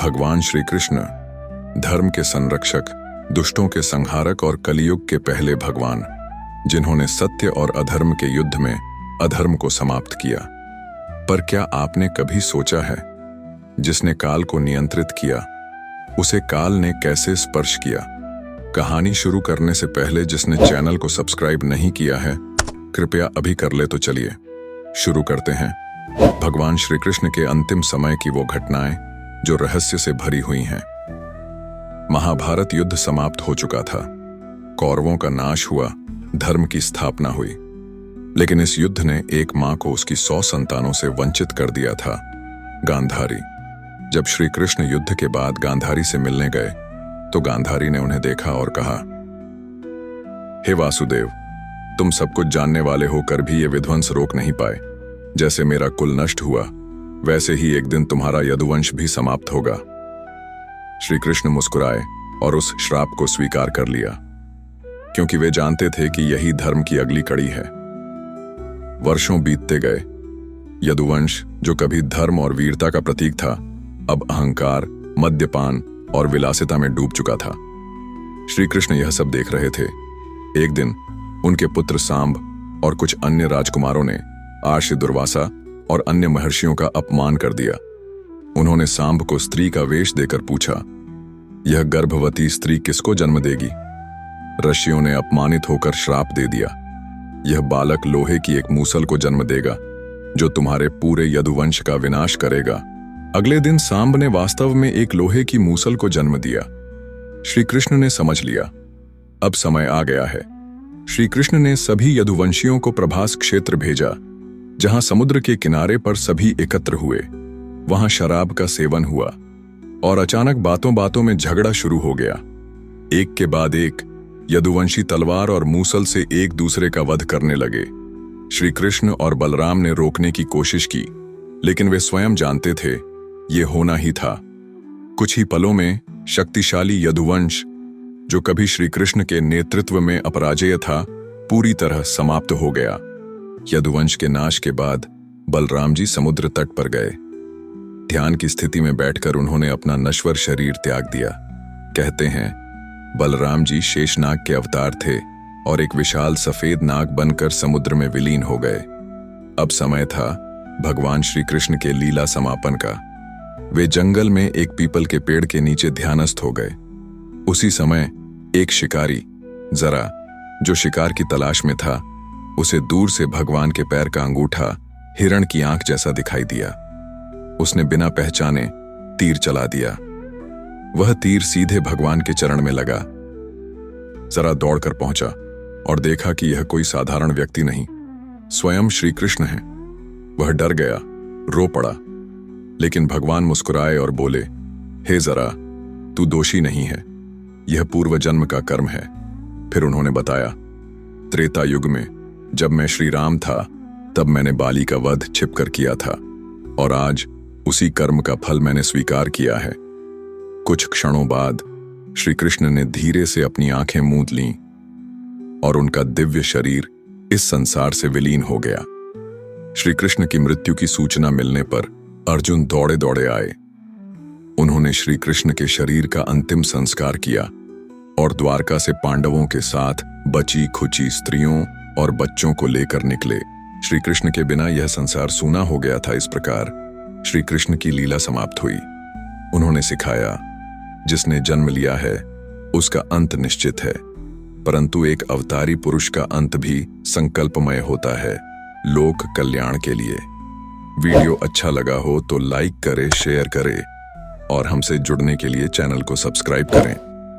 भगवान श्री कृष्ण धर्म के संरक्षक, दुष्टों के संहारक और कलियुग के पहले भगवान, जिन्होंने सत्य और अधर्म के युद्ध में अधर्म को समाप्त किया। पर क्या आपने कभी सोचा है, जिसने काल को नियंत्रित किया, उसे काल ने कैसे स्पर्श किया? कहानी शुरू करने से पहले जिसने चैनल को सब्सक्राइब नहीं किया है, कृपया अभी कर ले। तो चलिए शुरू करते हैं। भगवान श्री कृष्ण के अंतिम समय की वो घटनाएं जो रहस्य से भरी हुई हैं। महाभारत युद्ध समाप्त हो चुका था, कौरवों का नाश हुआ, धर्म की स्थापना हुई। लेकिन इस युद्ध ने एक मां को उसकी 100 संतानों से वंचित कर दिया था, गांधारी। जब श्री कृष्ण युद्ध के बाद गांधारी से मिलने गए तो गांधारी ने उन्हें देखा और कहा, हे वासुदेव, तुम सब कुछ जानने वाले होकर भी ये विध्वंस रोक नहीं पाए। जैसे मेरा कुल नष्ट हुआ, वैसे ही एक दिन तुम्हारा यदुवंश भी समाप्त होगा। श्री कृष्ण मुस्कुराए और उस श्राप को स्वीकार कर लिया, क्योंकि वे जानते थे कि यही धर्म की अगली कड़ी है। वर्षों बीतते गए। यदुवंश, जो कभी धर्म और वीरता का प्रतीक था, अब अहंकार, मद्यपान और विलासिता में डूब चुका था। श्री कृष्ण यह सब देख रहे थे। एक दिन उनके पुत्र सांब और कुछ अन्य राजकुमारों ने आर्षि, दुर्वासा और अन्य महर्षियों का अपमान कर दिया। उन्होंने सांब को स्त्री का वेश देकर पूछा, यह गर्भवती स्त्री किसको जन्म देगी? ऋषियों ने अपमानित होकर श्राप दे दिया, यह बालक लोहे की एक मूसल को जन्म देगा, जो तुम्हारे पूरे यदुवंश का विनाश करेगा। अगले दिन सांब ने वास्तव में एक लोहे की मूसल को जन्म दिया। श्री कृष्ण ने समझ लिया, अब समय आ गया है। श्री कृष्ण ने सभी यदुवंशियों को प्रभास क्षेत्र भेजा, जहां समुद्र के किनारे पर सभी एकत्र हुए। वहां शराब का सेवन हुआ और अचानक बातों बातों में झगड़ा शुरू हो गया। एक के बाद एक यदुवंशी तलवार और मूसल से एक दूसरे का वध करने लगे। श्री कृष्ण और बलराम ने रोकने की कोशिश की, लेकिन वे स्वयं जानते थे ये होना ही था। कुछ ही पलों में शक्तिशाली यदुवंश, जो कभी श्री कृष्ण के नेतृत्व में अपराजेय था, पूरी तरह समाप्त हो गया। यदुवंश के नाश के बाद बलराम जी समुद्र तट पर गए। ध्यान की स्थिति में बैठकर उन्होंने अपना नश्वर शरीर त्याग दिया। कहते हैं बलराम जी शेषनाग के अवतार थे और एक विशाल सफेद नाग बनकर समुद्र में विलीन हो गए। अब समय था भगवान श्री कृष्ण के लीला समापन का। वे जंगल में एक पीपल के पेड़ के नीचे ध्यानस्थ हो गए। उसी समय एक शिकारी, जरा, जो शिकार की तलाश में था, उसे दूर से भगवान के पैर का अंगूठा हिरण की आंख जैसा दिखाई दिया। उसने बिना पहचाने तीर चला दिया। वह तीर सीधे भगवान के चरण में लगा। जरा दौड़कर पहुंचा और देखा कि यह कोई साधारण व्यक्ति नहीं, स्वयं श्री कृष्ण है। वह डर गया, रो पड़ा, लेकिन भगवान मुस्कुराए और बोले, हे जरा, तू दोषी नहीं है, यह पूर्व जन्म का कर्म है। फिर उन्होंने बताया, त्रेता युग में जब मैं श्री राम था, तब मैंने बाली का वध छिपकर किया था, और आज उसी कर्म का फल मैंने स्वीकार किया है। कुछ क्षणों बाद श्री कृष्ण ने धीरे से अपनी आंखें मूंद लीं और उनका दिव्य शरीर इस संसार से विलीन हो गया। श्री कृष्ण की मृत्यु की सूचना मिलने पर अर्जुन दौड़े दौड़े आए। उन्होंने श्री कृष्ण के शरीर का अंतिम संस्कार किया और द्वारका से पांडवों के साथ बची खुची स्त्रियों और बच्चों को लेकर निकले। श्री कृष्ण के बिना यह संसार सूना हो गया था। इस प्रकार श्री कृष्ण की लीला समाप्त हुई। उन्होंने सिखाया, जिसने जन्म लिया है उसका अंत निश्चित है, परंतु एक अवतारी पुरुष का अंत भी संकल्पमय होता है, लोक कल्याण के लिए। वीडियो अच्छा लगा हो तो लाइक करें, शेयर करें और हमसे जुड़ने के लिए चैनल को सब्सक्राइब करें।